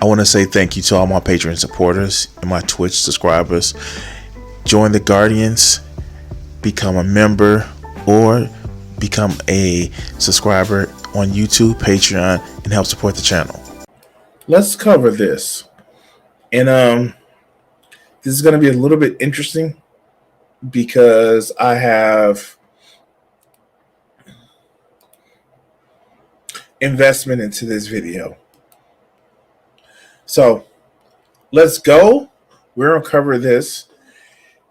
I want to say thank you to all my Patreon supporters and my Twitch subscribers. Join the Guardians, become a member, or become a subscriber on YouTube, Patreon, and help support the channel. Let's cover this. And this is going to be a little bit interesting because I have investment into this video. So let's go. We're going to cover this.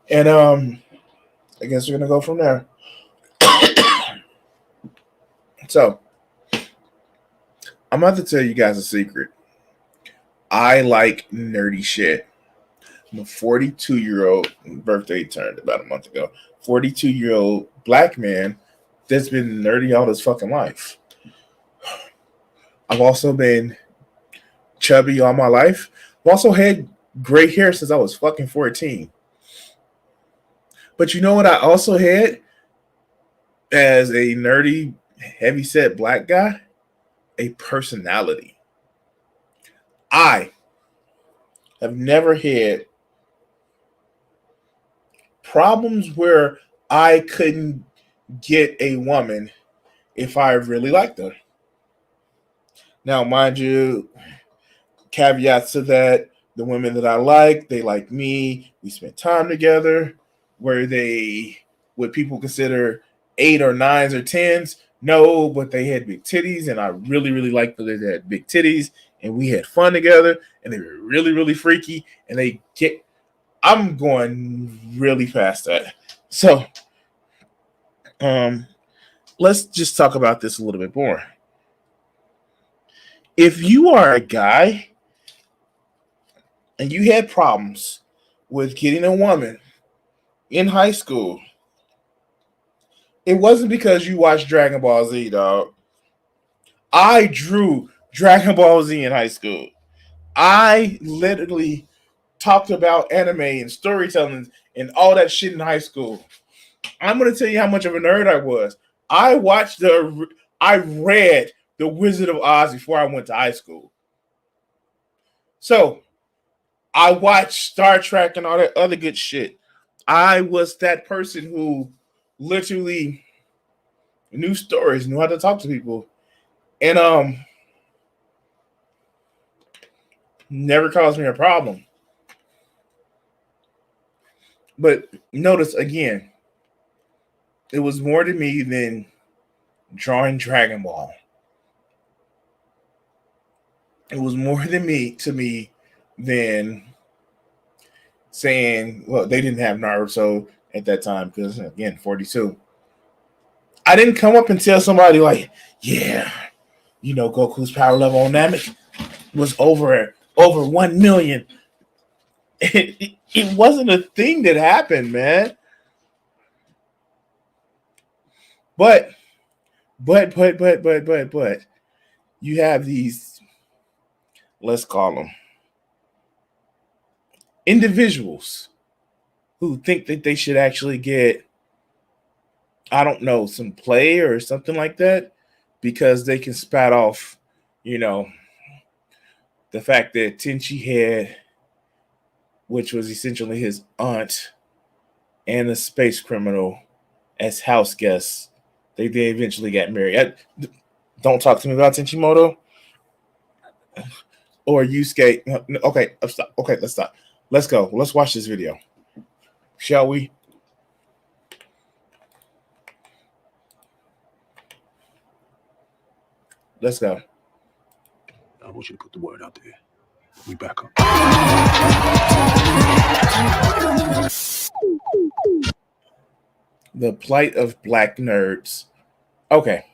And I guess we're going to go from there. So I'm about to tell you guys a secret. I like nerdy shit. I'm a 42-year-old, birthday turned about a month ago, 42-year-old black man that's been nerdy all his fucking life. I've also been chubby all my life. I've also had gray hair since I was fucking 14. But you know what I also had as a nerdy, heavyset black guy? A personality. I have never had problems where I couldn't get a woman if I really liked her. Now, mind you, caveats to that, the women that I like, they like me. We spent time together. Were they what people consider 8 or 9s or 10s? No, but they had big titties, and I really, really liked that they had big titties, and we had fun together, and they were really, really freaky, and I'm going really past that. So, let's just talk about this a little bit more. If you are a guy and you had problems with getting a woman in high school, it wasn't because you watched Dragon Ball Z, dog. I drew Dragon Ball Z in high school. I literally talked about anime and storytelling and all that shit in high school. I'm going to tell you how much of a nerd I was. I read The Wizard of Oz before I went to high school. So, I watched Star Trek and all that other good shit. I was that person who literally knew stories, knew how to talk to people, and never caused me a problem. But notice again, it was more to me than drawing Dragon Ball. It was more to me than saying, well, they didn't have Naruto at that time because, again, 42. I didn't come up and tell somebody like, yeah, you know, Goku's power level on Namek was over 1 million. It wasn't a thing that happened, man. But you have these, let's call them individuals who think that they should actually get, I don't know, some play or something like that because they can spat off, you know, the fact that Tenchi had, which was essentially his aunt and a space criminal as house guests. They eventually got married. Don't talk to me about Tenchimoto or Yusuke. Okay, stop. Okay, let's stop. Let's go. Let's watch this video. Shall we? Let's go. I want you to put the word out there. We back up. The plight of black nerds. Okay.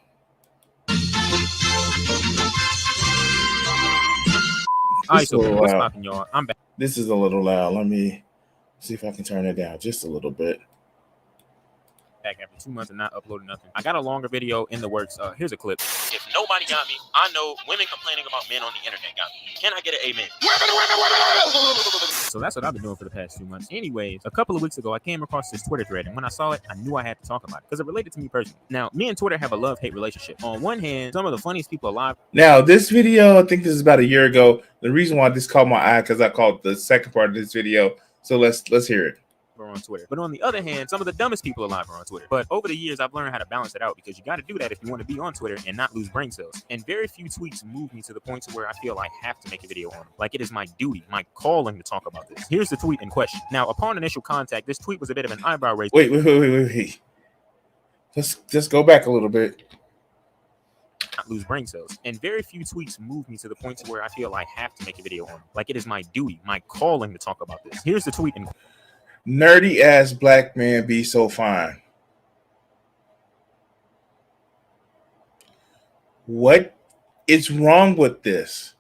Alright, so what's poppin', y'all? I'm back. This is a little loud. Let me see if I can turn it down just a little bit. back after 2 months and not uploading nothing. I got a longer video in the works. Here's a clip. If nobody got me, I know women complaining about men on the internet got me. Can I get an amen? So that's what I've been doing for the past 2 months. Anyways, a couple of weeks ago, I came across this Twitter thread, and when I saw it, I knew I had to talk about it because it related to me personally. Now, me and Twitter have a love-hate relationship. On one hand, some of the funniest people alive. Now, this video, I think this is about a year ago. The reason why this caught my eye because I caught the second part of this video. So let's hear it. On Twitter. But on the other hand, some of the dumbest people alive are on Twitter. But over the years, I've learned how to balance it out because you got to do that if you want to be on Twitter and not lose brain cells. And very few tweets move me to the point to where I feel I have to make a video on them. Like it is my duty, my calling to talk about this. Here's the tweet in question. Now, upon initial contact, this tweet was a bit of an eyebrow raiser. Wait. Let's go back a little bit. Not lose brain cells. And very few tweets move me to the point to where I feel I have to make a video on them. Like it is my duty, my calling to talk about this. Here's the tweet in question. Nerdy ass black man be so fine. What is wrong with this?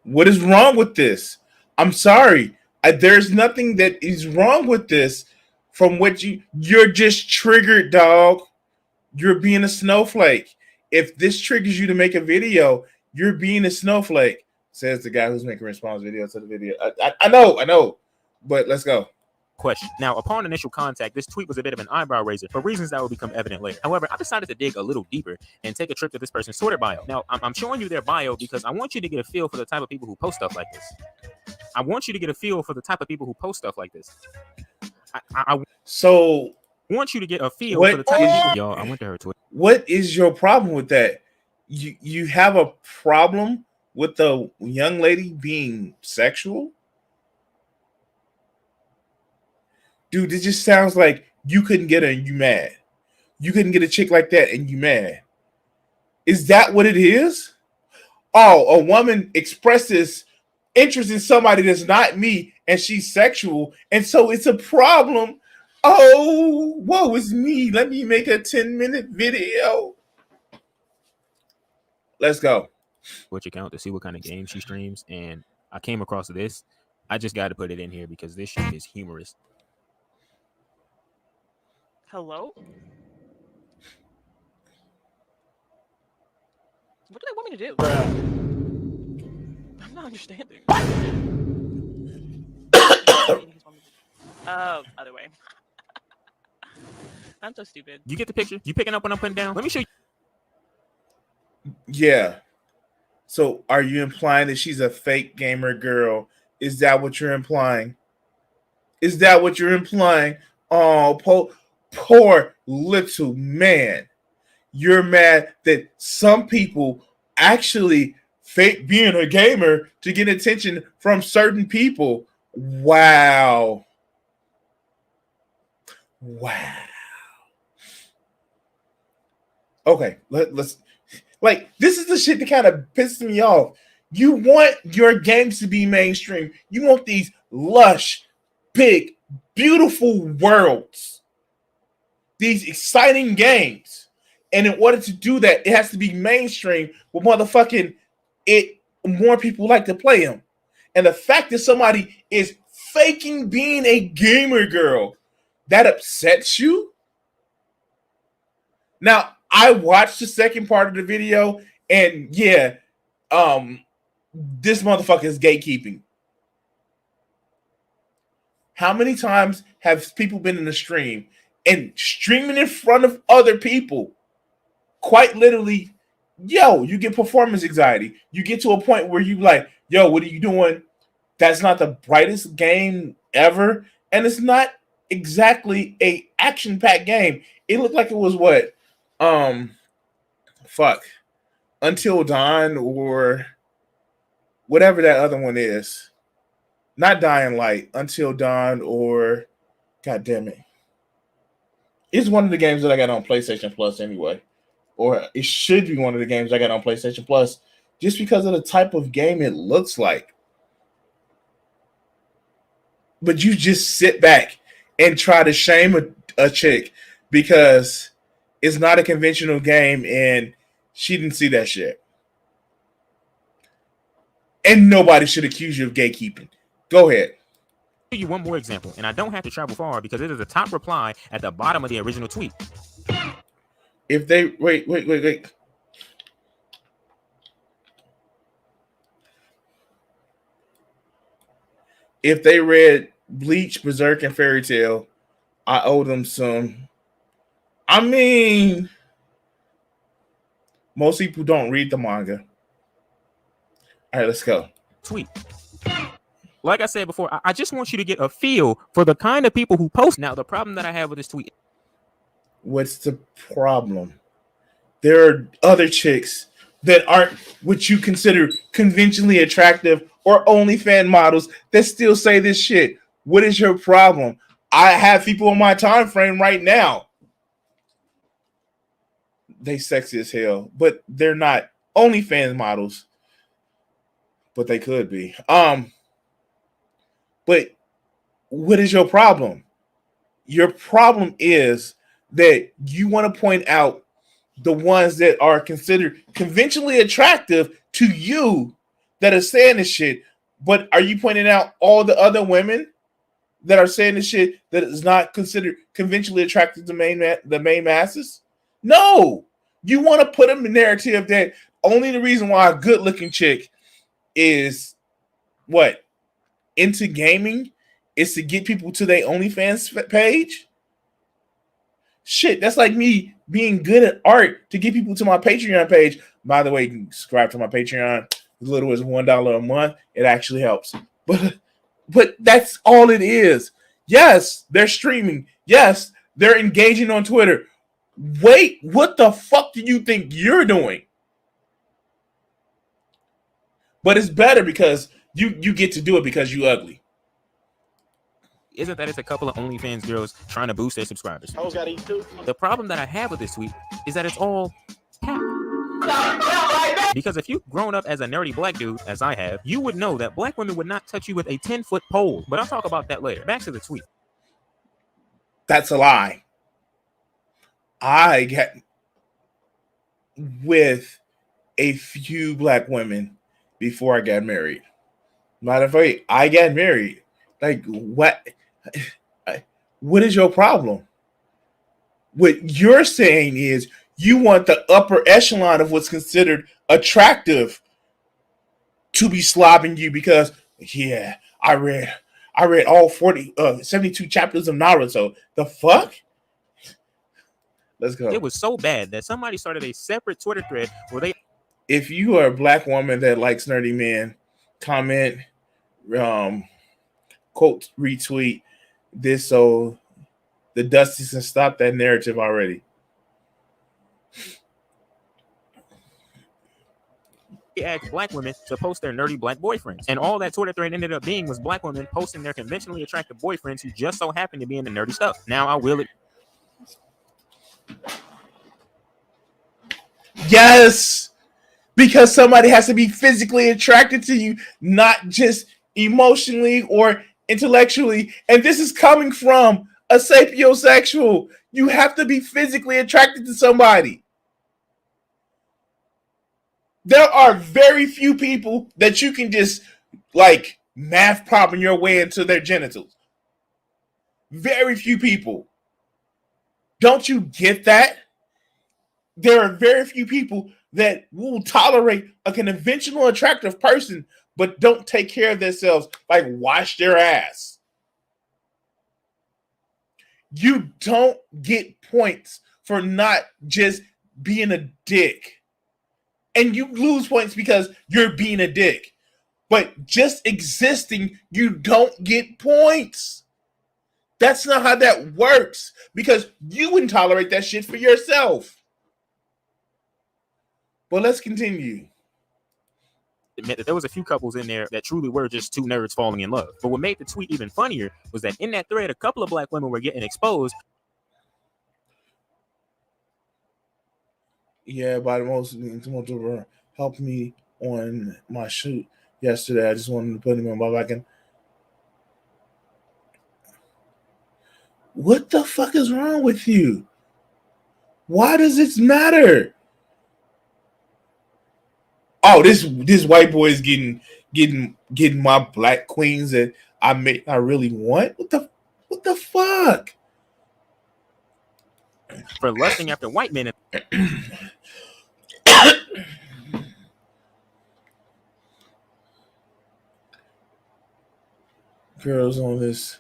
What is wrong with this? I'm sorry. There's nothing that is wrong with this from what you're just triggered, dog. You're being a snowflake. If this triggers you to make a video, you're being a snowflake, says the guy who's making a response video to the video. I know, but let's go. Question. Now, upon initial contact, this tweet was a bit of an eyebrow raiser for reasons that will become evident later. However, I decided to dig a little deeper and take a trip to this person's Twitter bio. Now, I'm showing you their bio because I want you to get a feel for the type of people who post stuff like this. I want you to get a feel for the type of people who post stuff like this. I want you to get a feel for the type of people. Y'all, I went to her Twitter. What is your problem with that? You have a problem with the young lady being sexual? Dude, this just sounds like you couldn't get her and you mad. You couldn't get a chick like that and you mad. Is that what it is? Oh, a woman expresses interest in somebody that's not me and she's sexual, and so it's a problem. Oh, woe is me. Let me make a 10-minute video. Let's go. Twitch account to see what kind of games she streams, and I came across this. I just got to put it in here because this shit is humorous. Hello? What do they want me to do? I'm not understanding. Oh, other way. I'm so stupid. You get the picture? You picking up what I'm putting down? Let me show you. Yeah. So are you implying that she's a fake gamer girl? Is that what you're implying? Is that what you're implying? Oh, poor little man. You're mad that some people actually fake being a gamer to get attention from certain people. Wow. Okay, let's like this is the shit that kind of pisses me off. You want your games to be mainstream. You want these lush, big, beautiful worlds. These exciting games. And in order to do that, it has to be mainstream with motherfucking more people like to play them. And the fact that somebody is faking being a gamer girl, that upsets you? Now, I watched the second part of the video, and yeah, this motherfucker is gatekeeping. How many times have people been in the stream and streaming in front of other people? Quite literally, you get performance anxiety. You get to a point where you like, what are you doing? That's not the brightest game ever. And it's not exactly a action-packed game. It looked like it was what? Until Dawn or whatever that other one is. Not Dying Light, Until Dawn, or God damn it. It's one of the games that I got on PlayStation Plus anyway. Or it should be one of the games I got on PlayStation Plus just because of the type of game it looks like. But you just sit back and try to shame a chick because it's not a conventional game and she didn't see that shit. And nobody should accuse you of gatekeeping. Go ahead. you one more example, and I don't have to travel far because it is the top reply at the bottom of the original tweet. If they wait. If they read Bleach, Berserk, and Fairy Tail, I owe them some. I mean, most people don't read the manga. All right, let's go. Tweet. Like I said before, I just want you to get a feel for the kind of people who post. Now, the problem that I have with this tweet. What's the problem? There are other chicks that aren't what you consider conventionally attractive or OnlyFans models that still say this shit. What is your problem? I have people on my time frame right now. They sexy as hell, but they're not OnlyFans models. But they could be. But what is your problem? Your problem is that you want to point out the ones that are considered conventionally attractive to you that are saying this shit. But are you pointing out all the other women that are saying this shit that is not considered conventionally attractive to the main masses? No. You want to put them in the narrative that only the reason why a good-looking chick is what? Into gaming is to get people to their OnlyFans page? Shit, that's like me being good at art to get people to my Patreon page. By the way, you can subscribe to my Patreon as little as $1 a month. It actually helps. But that's all it is. Yes, they're streaming. Yes, they're engaging on Twitter. Wait, what the fuck do you think you're doing? But it's better because you get to do it because you ugly. Isn't that it's a couple of OnlyFans girls trying to boost their subscribers? Hoes gotta eat too. The problem that I have with this tweet is that it's all cap. Because if you've grown up as a nerdy black dude, as I have, you would know that black women would not touch you with a 10-foot pole. But I'll talk about that later. Back to the tweet. That's a lie. I got with a few black women before I got married. Matter of fact, I got married. Like, what? What is your problem? What you're saying is you want the upper echelon of what's considered attractive to be slobbing you because, yeah, I read all 72 chapters of Naruto. The fuck? Let's go. It was so bad that somebody started a separate Twitter thread where they... If you are a black woman that likes nerdy men, comment, quote, retweet this so the Dusties can stop that narrative already. They asked black women to post their nerdy black boyfriends. And all that Twitter thread ended up being was black women posting their conventionally attractive boyfriends who just so happen to be in the nerdy stuff. Now I will it. Yes, because somebody has to be physically attracted to you, not just emotionally or intellectually. And this is coming from a sapiosexual. You have to be physically attracted to somebody. There are very few people that you can just like math problem your way into their genitals. Very few people. Don't you get that? There are very few people that will tolerate a conventional attractive person but don't take care of themselves, like wash their ass. You don't get points for not just being a dick. And you lose points because you're being a dick. But just existing, you don't get points. That's not how that works because you wouldn't tolerate that shit for yourself. But let's continue. Admit that there was a few couples in there that truly were just two nerds falling in love. But what made the tweet even funnier was that in that thread, a couple of black women were getting exposed. Yeah, by the most helped me on my shoot yesterday. I just wanted to put him in my back. What the fuck is wrong with you? Why does it matter? Oh, this white boy is getting my black queens that I may not really want. What the fuck? for lusting after white men. Girls on this.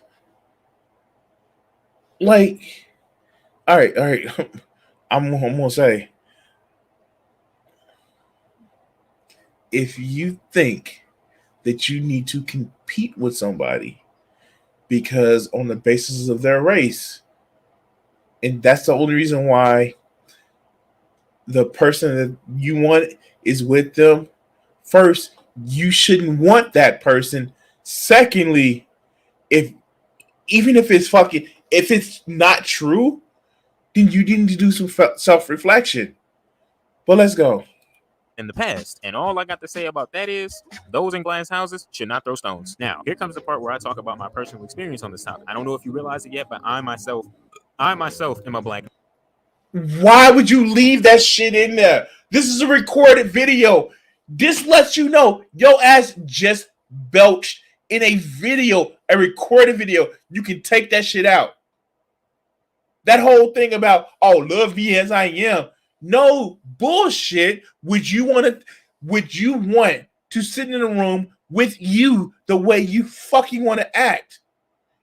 Like, all right. I'm gonna say, if you think that you need to compete with somebody because on the basis of their race, and that's the only reason why the person that you want is with them, first, you shouldn't want that person. Secondly, if even if it's fucking if it's not true, then you need to do some self-reflection. But let's go. In the past. And all I got to say about that is those in glass houses should not throw stones. Now, here comes the part where I talk about my personal experience on this topic. I don't know if you realize it yet, but I myself am a black. Why would you leave that shit in there? This is a recorded video. This lets you know your ass just belched in a video, a recorded video. You can take that shit out. That whole thing about, oh, love me as I am. No bullshit. Would you want to sit in a room with you the way you fucking want to act?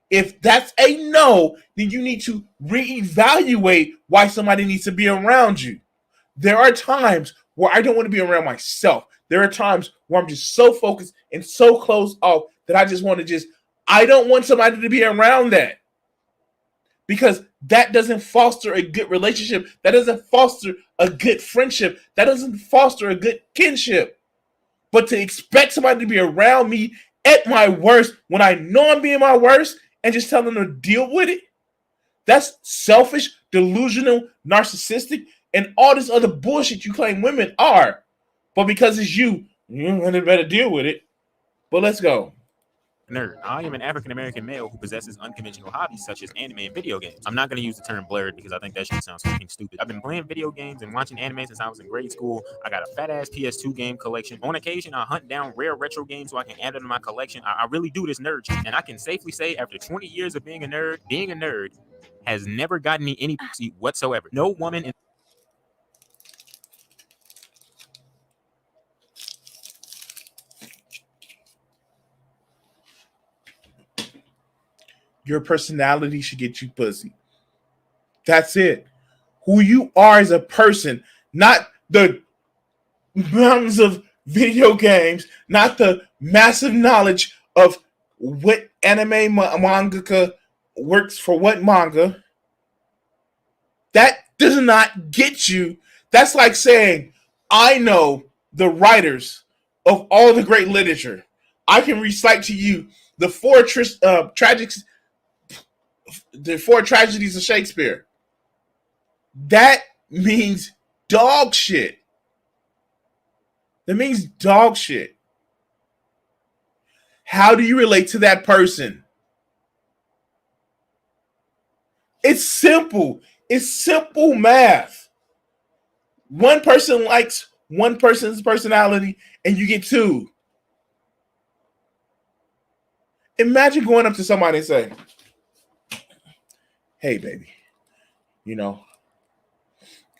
If that's a no, then you need to reevaluate why somebody needs to be around you. There are times where I don't want to be around myself. There are times where I'm just so focused and so closed off that I just want to I don't want somebody to be around that. Because that doesn't foster a good relationship. That doesn't foster a good friendship. That doesn't foster a good kinship. But to expect somebody to be around me at my worst when I know I'm being my worst and just tell them to deal with it, that's selfish, delusional, narcissistic, and all this other bullshit you claim women are. But because it's you better deal with it. But let's go. Nerd. I am an African American male who possesses unconventional hobbies such as anime and video games. I'm not going to use the term blurred because I think that shit sounds fucking stupid. I've been playing video games and watching anime since I was in grade school. I got a fat ass PS2 game collection. On occasion, I hunt down rare retro games so I can add them to my collection. I really do this nerd shit. And I can safely say, after 20 years of being a nerd has never gotten me any pussy whatsoever. No woman in Your personality should get you pussy. That's it. Who you are as a person, not the mountains of video games, not the massive knowledge of what anime mangaka works for what manga. That does not get you. That's like saying, I know the writers of all the great literature. I can recite to you the four tragedies of Shakespeare. That means dog shit. That means dog shit. How do you relate to that person? It's simple. It's simple math. One person likes one person's personality and you get two. Imagine going up to somebody and saying, hey, baby,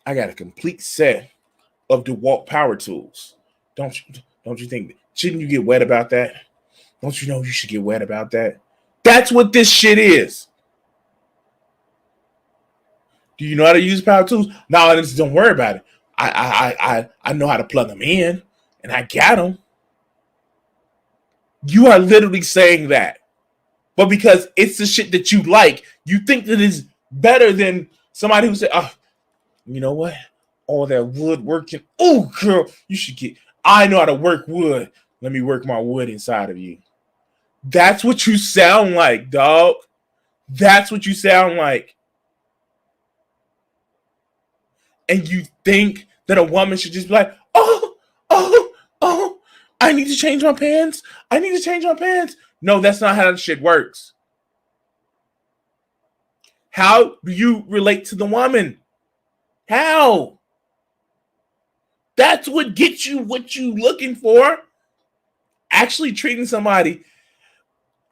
I got a complete set of DeWalt power tools. Don't you think? Shouldn't you get wet about that? Don't you know you should get wet about that? That's what this shit is. Do you know how to use power tools? No, just don't worry about it. I know how to plug them in, and I got them. You are literally saying that. But because it's the shit that you like, you think that it's better than somebody who said, oh, you know what? All that woodworking. Oh, girl, you should get. I know how to work wood. Let me work my wood inside of you. That's what you sound like, dog. That's what you sound like. And you think that a woman should just be like, oh, I need to change my pants. I need to change my pants. No, that's not how that shit works. How do you relate to the woman? How? That's what gets you what you looking for. Actually treating somebody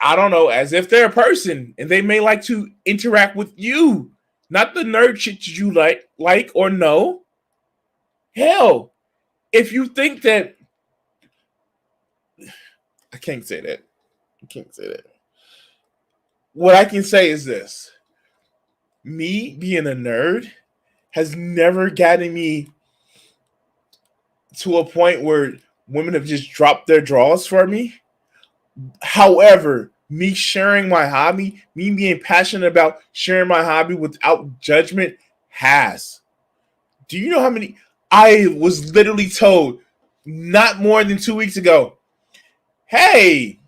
I don't know, as if they're a person and they may like to interact with you, not the nerd shit you like or know. Hell, if you think that, I can't say that. I can't say that. What I can say is this: me being a nerd has never gotten me to a point where women have just dropped their drawers for me. However, me sharing my hobby, me being passionate about sharing my hobby without judgment has. Do you know how many? I was literally told not more than 2 weeks ago, hey,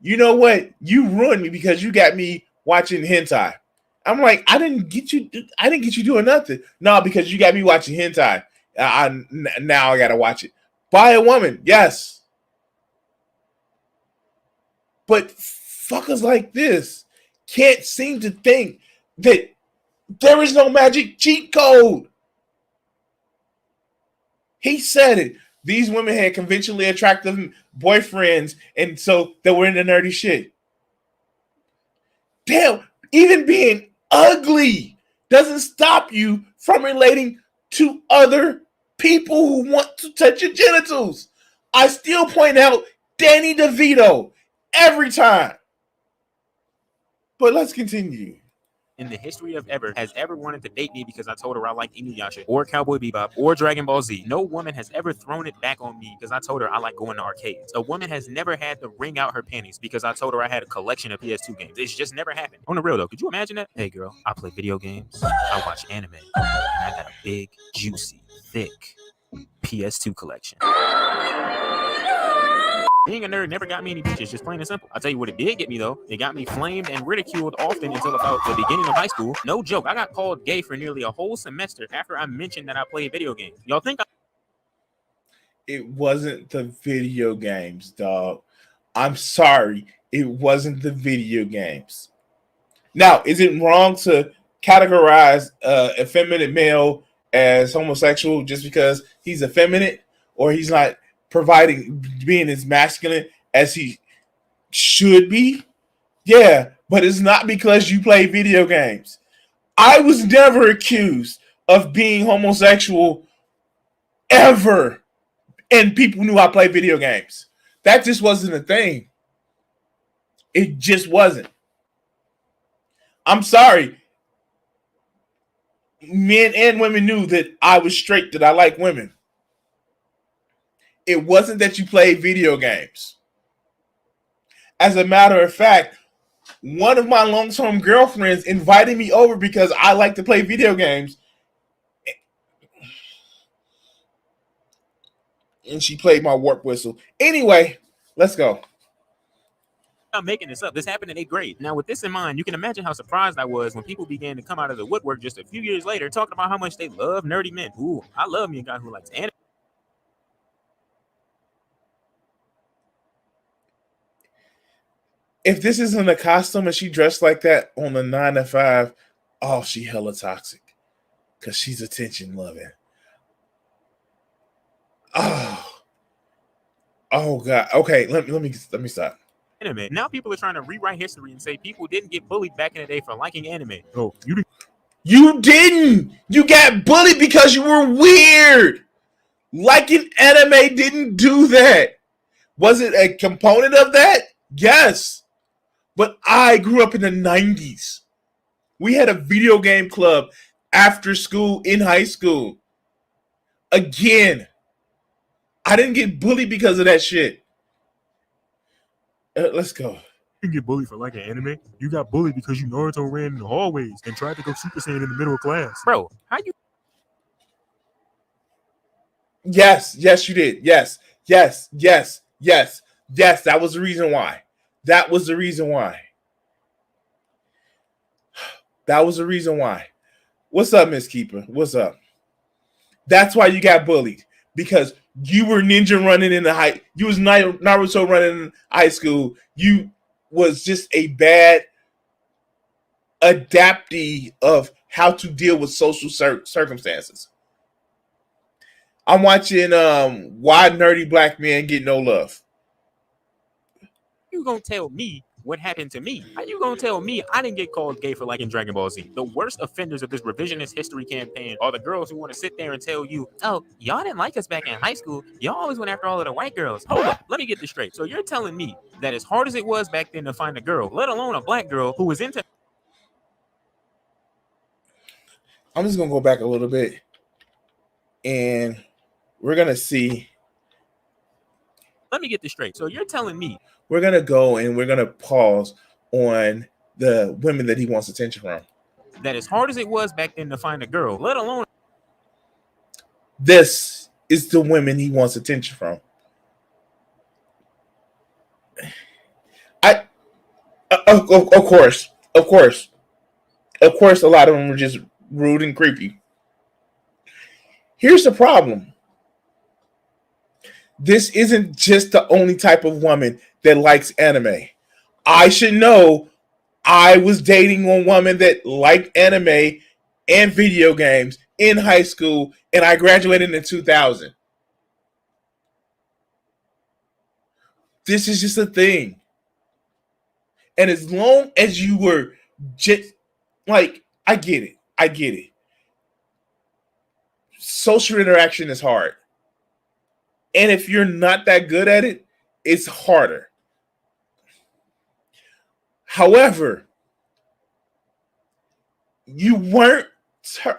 you know what? You ruined me because you got me watching hentai. I'm like, I didn't get you doing nothing. No, because you got me watching hentai. Now I gotta watch it. By a woman, yes. But fuckers like this can't seem to think that there is no magic cheat code. He said it. These women had conventionally attractive boyfriends, and so they were into nerdy shit. Damn, even being ugly doesn't stop you from relating to other people who want to touch your genitals. I still point out Danny DeVito every time. But let's continue. In the history of ever has ever wanted to date me because I told her I like Inuyasha or Cowboy Bebop or Dragon Ball Z. No woman has ever thrown it back on me because I told her I like going to arcades. A woman has never had to wring out her panties because I told her I had a collection of PS2 games. It's just never happened. On the real though, could you imagine that? Hey girl, I play video games, I watch anime, and I got a big, juicy, thick PS2 collection. Being a nerd never got me any bitches, just plain and simple. I'll tell you what it did get me though. It got me flamed and ridiculed often until about the beginning of high school. No joke, I got called gay for nearly a whole semester after I mentioned that I played video games. Y'all think It wasn't the video games, dog. I'm sorry. It wasn't the video games. Now, is it wrong to categorize a effeminate male as homosexual just because he's effeminate or he's not being as masculine as he should be? Yeah, but it's not because you play video games. I was never accused of being homosexual ever, and people knew I played video games. That just wasn't a thing. It just wasn't. I'm sorry. Men and women knew that I was straight, that I like women. It wasn't that you played video games. As a matter of fact, one of my long-term girlfriends invited me over because I like to play video games. And she played my warp whistle. Anyway, let's go. I'm making this up? This happened in 8th grade. Now, with this in mind, you can imagine how surprised I was when people began to come out of the woodwork just a few years later talking about how much they love nerdy men. Ooh, I love me a guy who likes anime. If this isn't a costume and she dressed like that on the 9 to 5, oh, she hella toxic. Because she's attention loving. Oh God. Okay, let me stop. Anime. Now people are trying to rewrite history and say people didn't get bullied back in the day for liking anime. Oh, You didn't. You got bullied because you were weird. Liking anime didn't do that. Was it a component of that? Yes. But I grew up in the 90s. We had a video game club after school in high school. Again, I didn't get bullied because of that shit. Let's go. You didn't get bullied for liking anime. You got bullied because you Naruto ran in the hallways and tried to go Super Saiyan in the middle of class. Bro, how you? Yes, you did. Yes. That was the reason why. That was the reason why. What's up, Miss Keeper? What's up? That's why you got bullied. Because you were ninja running in you was Naruto running in high school. You was just a bad adaptee of how to deal with social circumstances. I'm watching Why Nerdy Black Men Get No Love. You gonna tell me what happened to me. How you gonna tell me I didn't get called gay for liking Dragon Ball Z? The worst offenders of this revisionist history campaign are the girls who want to sit there and tell you, oh, y'all didn't like us back in high school. Y'all always went after all of the white girls. Hold up, let me get this straight. So you're telling me that as hard as it was back then to find a girl, let alone a black girl who was into... I'm just going to go back a little bit, and we're going to see. Let me get this straight. So you're telling me. We're going to go and we're going to pause on the women that he wants attention from. That as hard as it was back then to find a girl, let alone... This is the women he wants attention from. Of course, a lot of them were just rude and creepy. Here's the problem. This isn't just the only type of woman that likes anime. I should know I was dating one woman that liked anime and video games in high school, and I graduated in 2000. This is just a thing. And as long as you were just like, I get it. Social interaction is hard. And if you're not that good at it, it's harder. However, you weren't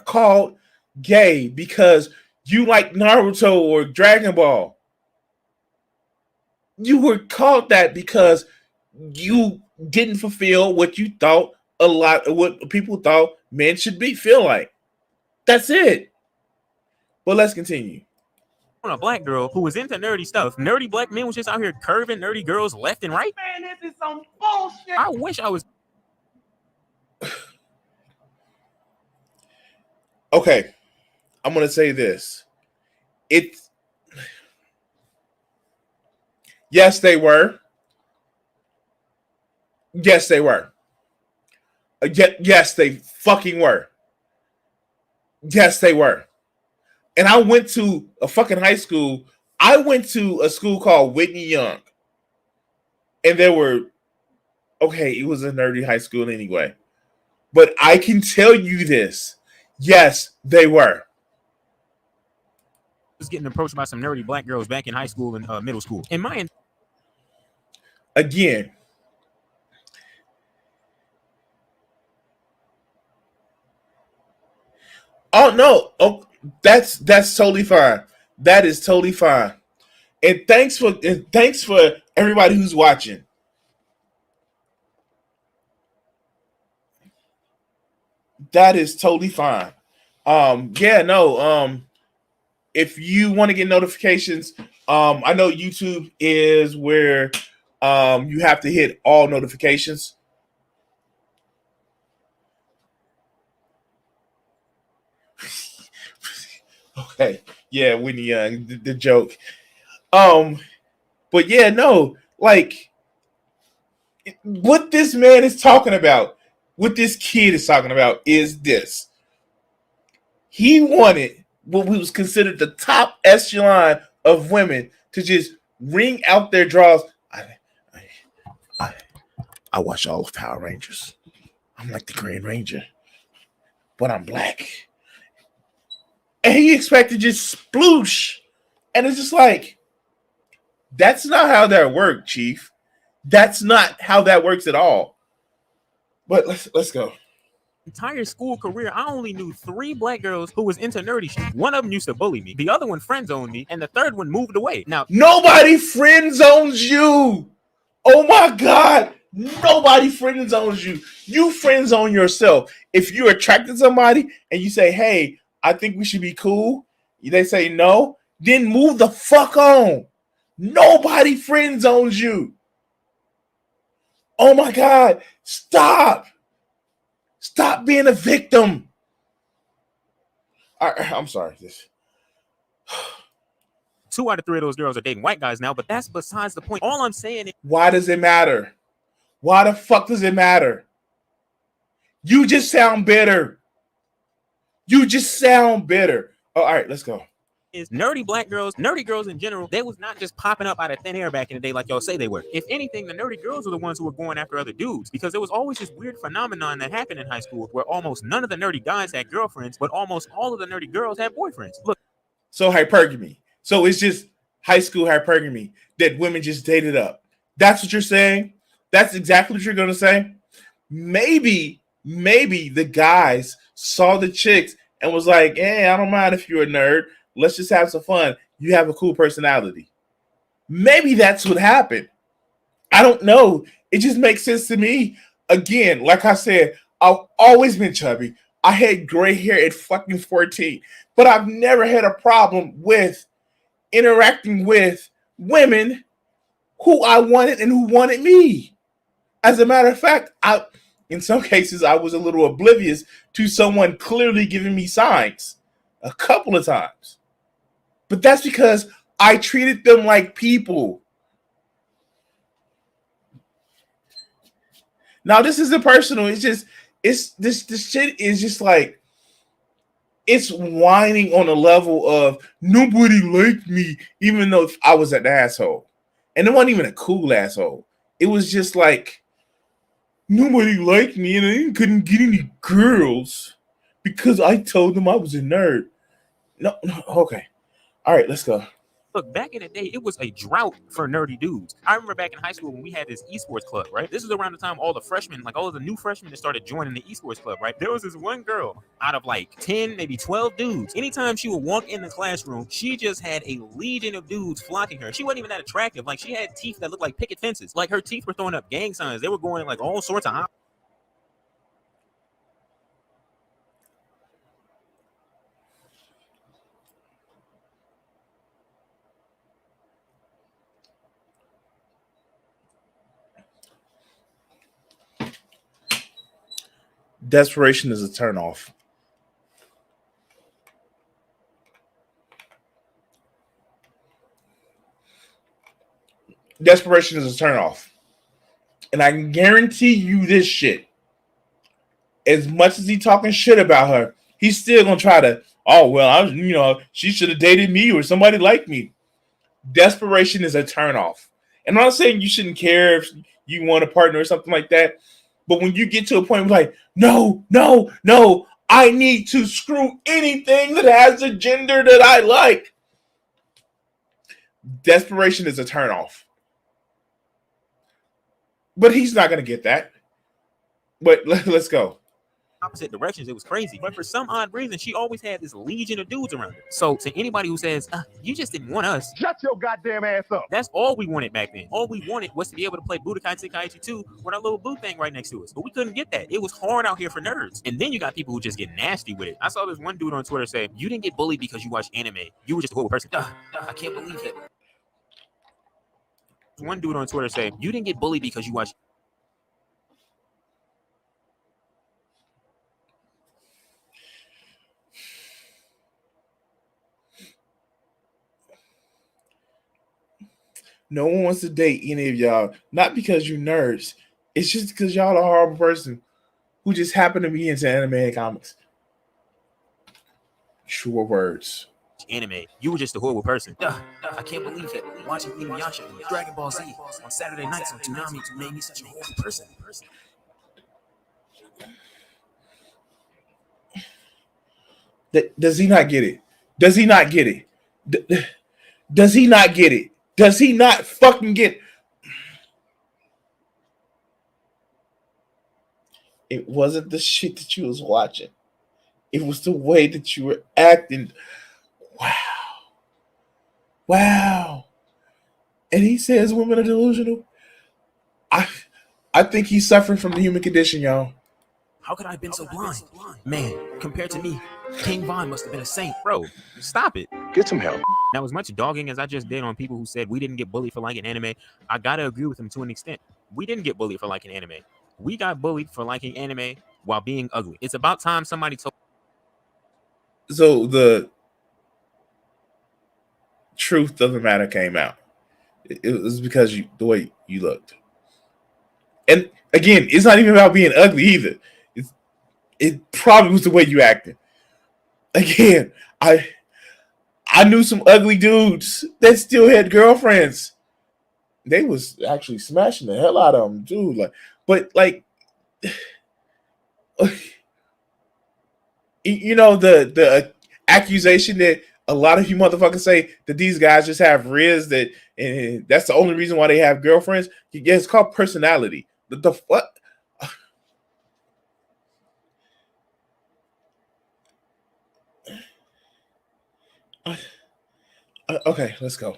called gay because you like Naruto or Dragon Ball. You were called that because you didn't fulfill what you thought what people thought men should feel like. That's it. But let's continue. A black girl who was into nerdy stuff. Nerdy black men was just out here curving nerdy girls left and right. Man, this is some bullshit. I wish I was. Okay, I'm going to say this. Yes, they were. Yes, they were. Yes, they fucking were. Yes, they were. And I went to a fucking high school. I went to a school called Whitney Young. And there were, okay, it was a nerdy high school anyway. But I can tell you this. Yes, they were. Was getting approached by some nerdy black girls back in high school and middle school. In my again, oh no, oh, that's totally fine. That is totally fine. And thanks for everybody who's watching. That is totally fine. If you want to get notifications, I know YouTube is where you have to hit all notifications. Okay, yeah, Whitney Young, the joke. But yeah, no, like what this man is talking about, what this kid is talking about is this. He wanted what was considered the top echelon of women to just wring out their drawers. I watch all of Power Rangers. I'm like the Green Ranger, but I'm black. And he expected just sploosh. And it's just like, that's not how that works, Chief. That's not how that works at all. But let's go. Entire school career, I only knew 3 black girls who was into nerdy shit. One of them used to bully me. The other one friend zoned me. And the third one moved away. Now, nobody friend zones you. Oh my God. Nobody friend zones you. You friend zone yourself. If you're attracted to somebody and you say, hey, I think we should be cool. They say no. Then move the fuck on. Nobody friend zones you. Oh my God. Stop. Stop being a victim. I'm sorry. 2 out of 3 of those girls are dating white guys now, but that's besides the point. All I'm saying is, why does it matter? Why the fuck does it matter? You just sound bitter. You just sound bitter. Oh, all right, let's go. is nerdy black girls, nerdy girls in general, they was not just popping up out of thin air back in the day like y'all say they were. If anything, the nerdy girls were the ones who were going after other dudes, because there was always this weird phenomenon that happened in high school where almost none of the nerdy guys had girlfriends, but almost all of the nerdy girls had boyfriends. Look. So hypergamy. So it's just high school hypergamy that women just dated up. That's what you're saying? That's exactly what you're going to say? Maybe the guys saw the chicks and was like, hey, I don't mind if you're a nerd. Let's just have some fun. You have a cool personality. Maybe that's what happened. I don't know. It just makes sense to me. Again, like I said, I've always been chubby. I had gray hair at fucking 14. But I've never had a problem with interacting with women who I wanted and who wanted me. As a matter of fact, in some cases, I was a little oblivious to someone clearly giving me signs a couple of times. But that's because I treated them like people. Now, this isn't personal. It's just, this shit is just like, it's whining on a level of nobody liked me, even though I was an asshole. And it wasn't even a cool asshole. It was just like, nobody liked me and I couldn't get any girls because I told them I was a nerd. No, okay. All right, let's go. Look, back in the day, it was a drought for nerdy dudes. I remember back in high school when we had this esports club, right? This was around the time all the freshmen, like all of the new freshmen that started joining the esports club, right? There was this one girl out of like 10, maybe 12 dudes. Anytime she would walk in the classroom, she just had a legion of dudes flocking her. She wasn't even that attractive. Like, she had teeth that looked like picket fences. Like, her teeth were throwing up gang signs. They were going in like all sorts of Desperation is a turnoff. Desperation is a turnoff. And I can guarantee you this shit. As much as he talking shit about her, he's still gonna try to, oh well, she should have dated me or somebody like me. Desperation is a turnoff. And I'm not saying you shouldn't care if you want a partner or something like that. But when you get to a point where like, no, I need to screw anything that has a gender that I like. Desperation is a turnoff. But he's not going to get that. But let's go. Opposite directions. It was crazy. But for some odd reason, she always had this legion of dudes around her. So to anybody who says, you just didn't want us. Shut your goddamn ass up. That's all we wanted back then. All we wanted was to be able to play Budokai Tenkaichi 2 with our little boo thing right next to us. But we couldn't get that. It was hard out here for nerds. And then you got people who just get nasty with it. I saw this one dude on Twitter say, you didn't get bullied because you watched anime. You were just a horrible person. I can't believe it. One dude on Twitter say, you didn't get bullied because you watched. No one wants to date any of y'all, not because you nerds. It's just because y'all are a horrible person who just happen to be into anime and comics. Sure words. Anime. You were just a horrible person. I can't believe it. Watching Inuyasha and Dragon Ball Z on Saturday nights on Toonami made me such a horrible person. Does he not get it? Does he not get it? Does he not get it? Does he not fucking get it? It wasn't the shit that you was watching. It was the way that you were acting. Wow. And he says women are delusional. I think he's suffering from the human condition, y'all. How could I have been so blind? Man, compared to me, King Von must have been a saint. Bro, stop it. Get some help. Now, as much dogging as I just did on people who said we didn't get bullied for liking anime, I gotta agree with them to an extent. We didn't get bullied for liking anime. We got bullied for liking anime while being ugly. It's about time somebody told. So the truth of the matter came out. It was because the way you looked. And again, it's not even about being ugly either. It probably was the way you acted. Again, I knew some ugly dudes that still had girlfriends. They was actually smashing the hell out of them, dude. Like, but like, you know, the accusation that a lot of you motherfuckers say that these guys just have riz, that and that's the only reason why they have girlfriends. Yeah, it's called personality. The fuck. Okay, let's go.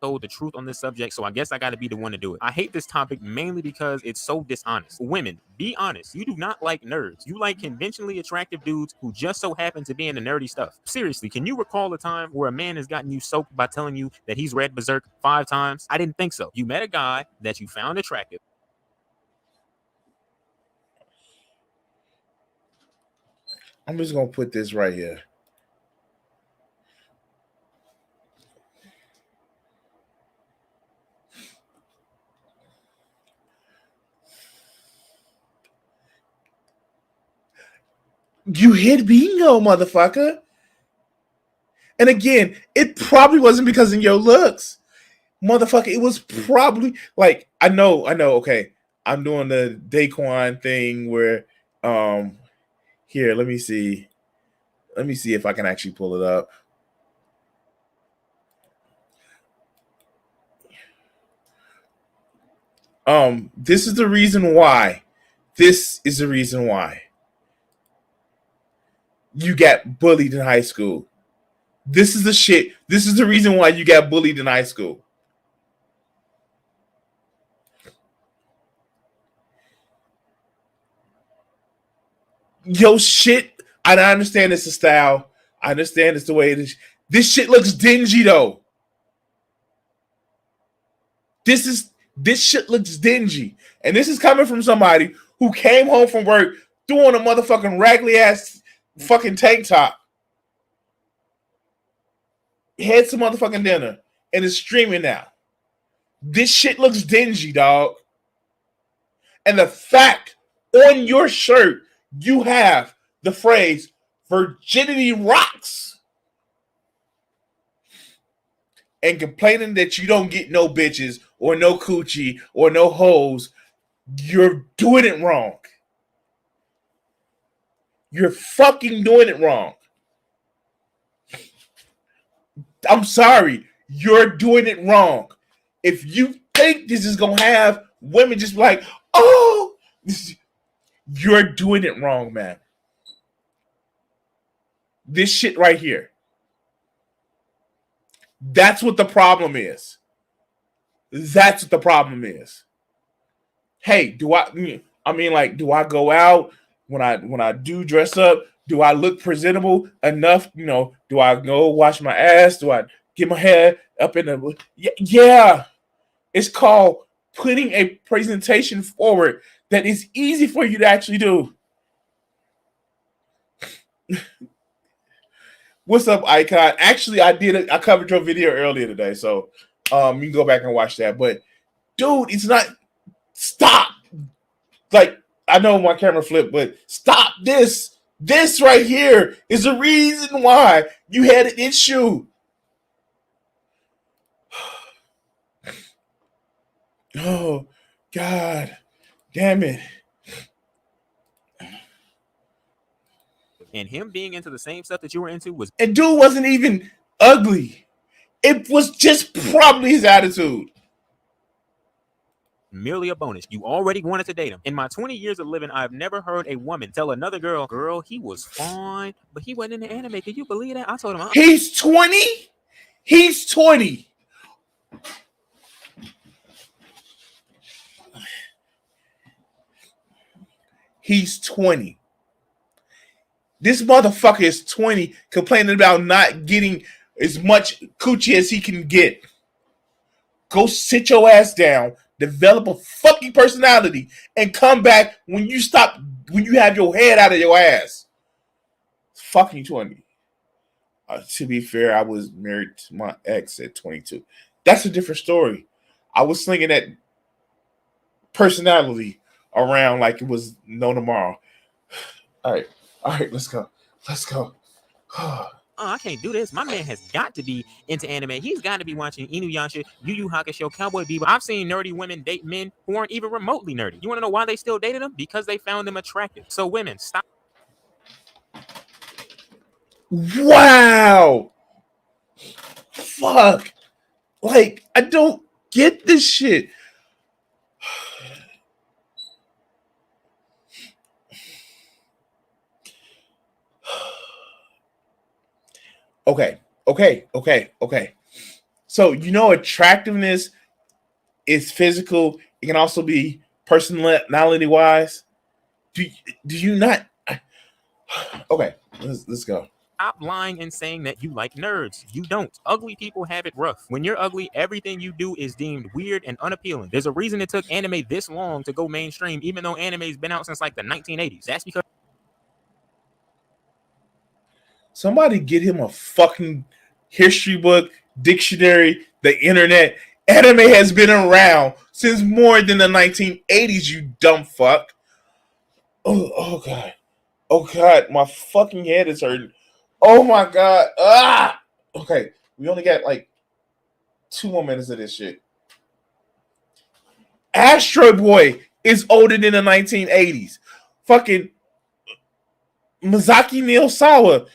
Told the truth on this subject, so I guess I got to be the one to do it. I hate this topic mainly because it's so dishonest. Women, be honest. You do not like nerds. You like conventionally attractive dudes who just so happen to be into nerdy stuff. Seriously, can you recall a time where a man has gotten you soaked by telling you that he's read Berserk 5 times? I didn't think so. You met a guy that you found attractive. I'm just gonna put this right here. You hit bingo, motherfucker. And again, it probably wasn't because of your looks, motherfucker. It was probably like I know. Okay, I'm doing the Daquan thing where, here. Let me see if I can actually pull it up. This is the reason why. This is the reason why you got bullied in high school. This is the shit. This is the reason why you got bullied in high school. Yo, shit. I understand it's a style. I understand it's the way it is. This shit looks dingy though. This shit looks dingy. And this is coming from somebody who came home from work doing a motherfucking raggedy ass fucking tank top. Had some motherfucking dinner and is streaming now. This shit looks dingy, dog. And the fact on your shirt you have the phrase virginity rocks and complaining that you don't get no bitches or no coochie or no hoes, you're doing it wrong. You're fucking doing it wrong. I'm sorry. You're doing it wrong. If you think this is going to have women just like, oh, you're doing it wrong, man. This shit right here. That's what the problem is. That's what the problem is. Hey, do I go out when I do dress up? Do I look presentable enough? You know, do I go wash my ass? Do I get my hair up in the yeah. It's called putting a presentation forward that is easy for you to actually do. What's up, Icon? Actually, I covered your video earlier today, so you can go back and watch that. But dude, it's not. Stop. Like, I know my camera flipped, but stop this. This right here is the reason why you had an issue. Oh, God. Damn it. And him being into the same stuff that you were into was... And dude wasn't even ugly. It was just probably his attitude. merely a bonus. You already wanted to date him. In my 20 years of living, I've never heard a woman tell another girl, he was fine, but he wasn't in the anime. Can you believe that? I told him, he's 20? He's 20. He's 20. This motherfucker is 20, complaining about not getting as much coochie as he can get. Go sit your ass down, develop a fucking personality, and come back when you have your head out of your ass. Fucking 20. To be fair, I was married to my ex at 22. That's a different story. I was slinging that personality around like it was no tomorrow. All right, let's go. I can't do this. My man has got to be into anime. He's got to be watching Inuyasha, Yu Yu Hakusho, Cowboy Bebop. I've seen nerdy women date men who aren't even remotely nerdy. You want to know why they still dated them? Because they found them attractive. So women, stop. Wow. Fuck. Like, I don't get this shit. Okay. So, attractiveness is physical. It can also be personality-wise. Do you not? Okay, let's go. Stop lying and saying that you like nerds. You don't. Ugly people have it rough. When you're ugly, everything you do is deemed weird and unappealing. There's a reason it took anime this long to go mainstream, even though anime's been out since like the 1980s. That's because somebody get him a fucking history book, dictionary, the internet. Anime has been around since more than the 1980s, you dumb fuck. Oh God. Oh God, my fucking head is hurting. Oh my God. Ah! Okay, we only got like 2 more minutes of this shit. Astro Boy is older than the 1980s. Fucking Mizaki Neosawa.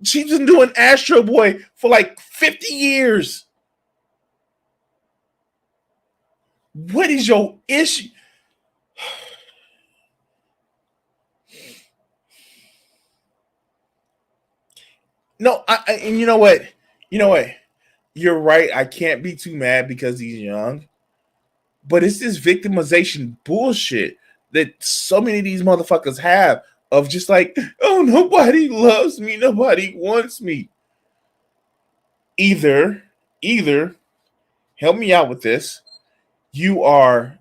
She's been doing Astro Boy for like 50 years. What is your issue? No, and you know what? You're right. I can't be too mad because he's young. But it's this victimization bullshit that so many of these motherfuckers have of just like, oh, nobody loves me. Nobody wants me. Either, help me out with this. You are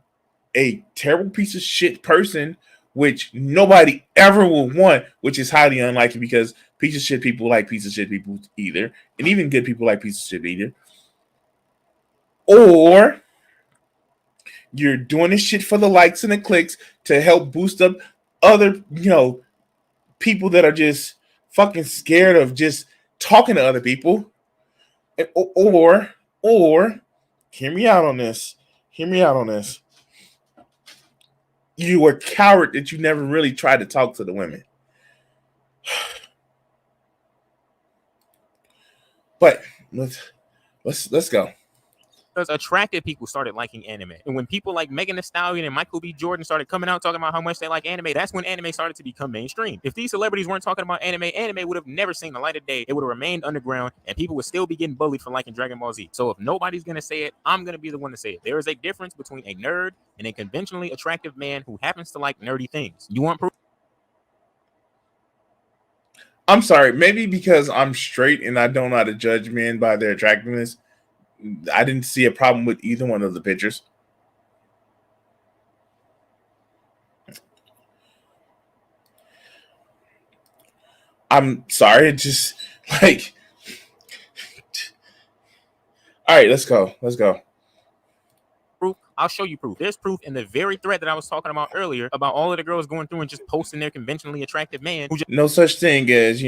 a terrible piece of shit person, which nobody ever will want, which is highly unlikely because piece of shit people like piece of shit people either. And even good people like piece of shit either. Or you're doing this shit for the likes and the clicks to help boost up other, people that are just fucking scared of just talking to other people. Or, hear me out on this. You a coward that you never really tried to talk to the women. But let's go. because attractive people started liking anime. And when people like Megan Thee Stallion and Michael B. Jordan started coming out talking about how much they like anime, that's when anime started to become mainstream. If these celebrities weren't talking about anime would have never seen the light of day. It would have remained underground, and people would still be getting bullied for liking Dragon Ball Z. So if nobody's going to say it, I'm going to be the one to say it. There is a difference between a nerd and a conventionally attractive man who happens to like nerdy things. You want proof? I'm sorry, maybe because I'm straight and I don't know how to judge men by their attractiveness, I didn't see a problem with either one of the pictures. I'm sorry, it just like all right, let's go. Proof. I'll show you proof. There's proof in the very thread that I was talking about earlier about all of the girls going through and just posting their conventionally attractive man who no such thing as,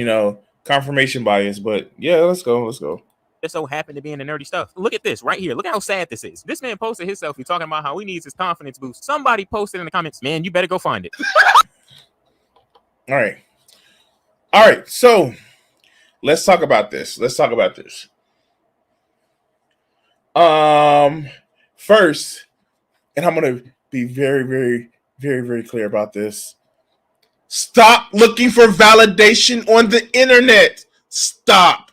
confirmation bias, but yeah, let's go. just so happened to be in the nerdy stuff. Look at this right here. Look how sad this is. This man posted his selfie talking about how he needs his confidence boost. Somebody posted in the comments, man, you better go find it. All right. So let's talk about this. First, and I'm going to be very, very, very, very clear about this. Stop looking for validation on the internet. Stop.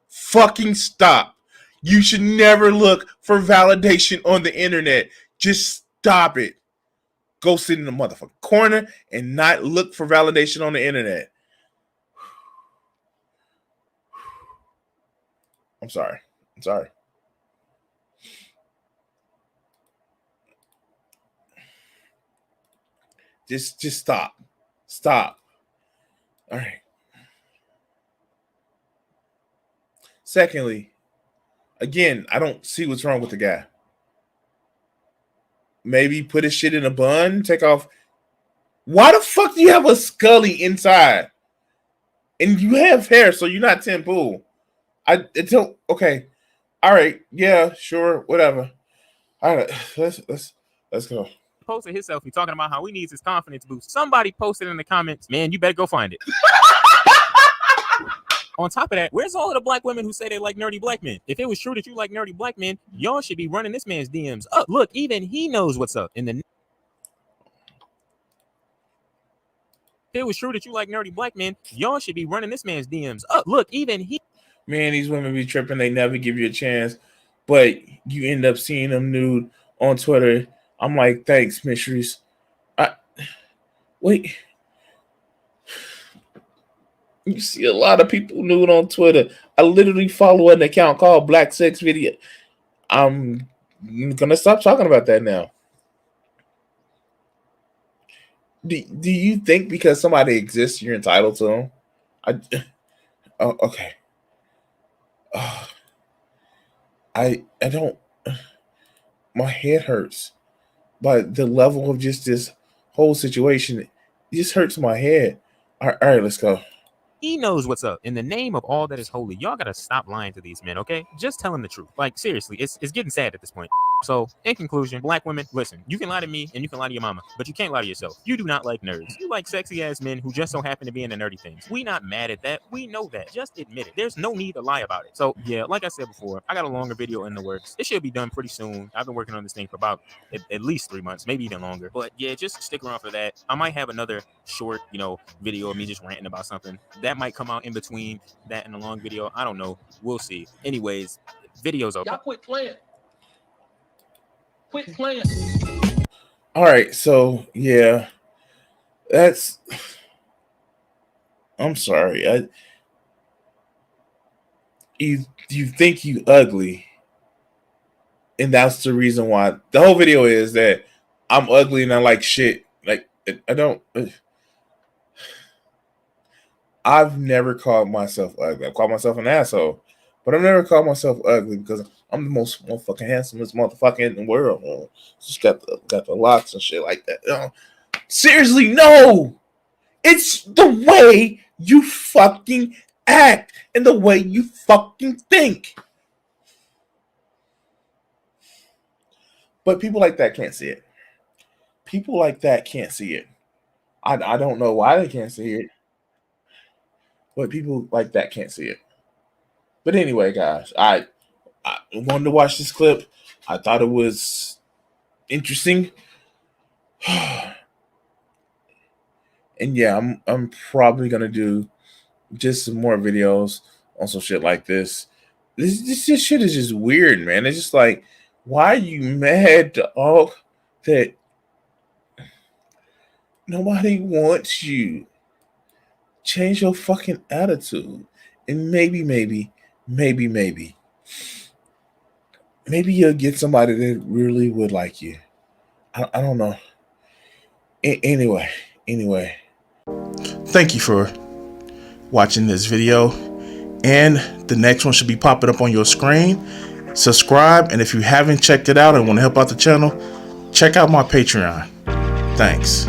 Fucking stop. You should never look for validation on the internet. Just stop it. Go sit in the motherfucking corner and not look for validation on the internet. I'm sorry. Just stop. All right. Secondly, again, I don't see what's wrong with the guy. Maybe put his shit in a bun, take off. Why the fuck do you have a Scully inside? And you have hair, so you're not Tim Pool. I don't. Okay. All right. Yeah. Sure. Whatever. All right. Let's go. Posted his selfie talking about how he needs his confidence boost. Somebody posted in the comments, man, you better go find it. On top of that, where's all of the black women who say they like nerdy black men? If it was true that you like nerdy black men, y'all should be running this man's DMs up. Look, even he knows what's up. If it was true that you like nerdy black men, y'all should be running this man's DMs up. Look, even he. Man, these women be tripping. They never give you a chance, but you end up seeing them nude on Twitter. I'm like, thanks, mysteries. Wait. You see a lot of people nude on Twitter. I literally follow an account called Black Sex Video. I'm gonna stop talking about that now. Do you think because somebody exists, you're entitled to them? Okay. I don't. My head hurts, but the level of just this whole situation, it just hurts my head. All right, let's go. He knows what's up. In the name of all that is holy, y'all gotta stop lying to these men, okay? Just tell them the truth. Like, seriously, it's getting sad at this point. So, in conclusion, black women, listen, you can lie to me and you can lie to your mama, but you can't lie to yourself. You do not like nerds. You like sexy ass men who just so happen to be into nerdy things. We not mad at that. We know that. Just admit it. There's no need to lie about it. So, yeah, like I said before, I got a longer video in the works. It should be done pretty soon. I've been working on this thing for about at least 3 months, maybe even longer. But yeah, just stick around for that. I might have another short, video of me just ranting about something. That might come out in between that and the long video. I don't know. We'll see. Anyways, videos over. Y'all quit playing. Quit playing. All right, so yeah, that's. I'm sorry. You think you ugly, and that's the reason why the whole video is that I'm ugly and I like shit. Like I don't. I've never called myself ugly. I call myself an asshole, but I've never called myself ugly because I'm the most motherfucking handsomest motherfucker in the world. Man. Just got the locks and shit like that. Seriously, no. It's the way you fucking act and the way you fucking think. But people like that can't see it. People like that can't see it. I don't know why they can't see it. But people like that can't see it. But anyway, guys, I wanted to watch this clip. I thought it was interesting. And yeah, I'm probably gonna do just some more videos on some shit like this. This shit is just weird, man. It's just like, why are you mad dog that nobody wants you? Change your fucking attitude. And maybe you'll get somebody that really would like you. I don't know. Anyway. Thank you for watching this video. And the next one should be popping up on your screen. Subscribe. And if you haven't checked it out and want to help out the channel, check out my Patreon. Thanks.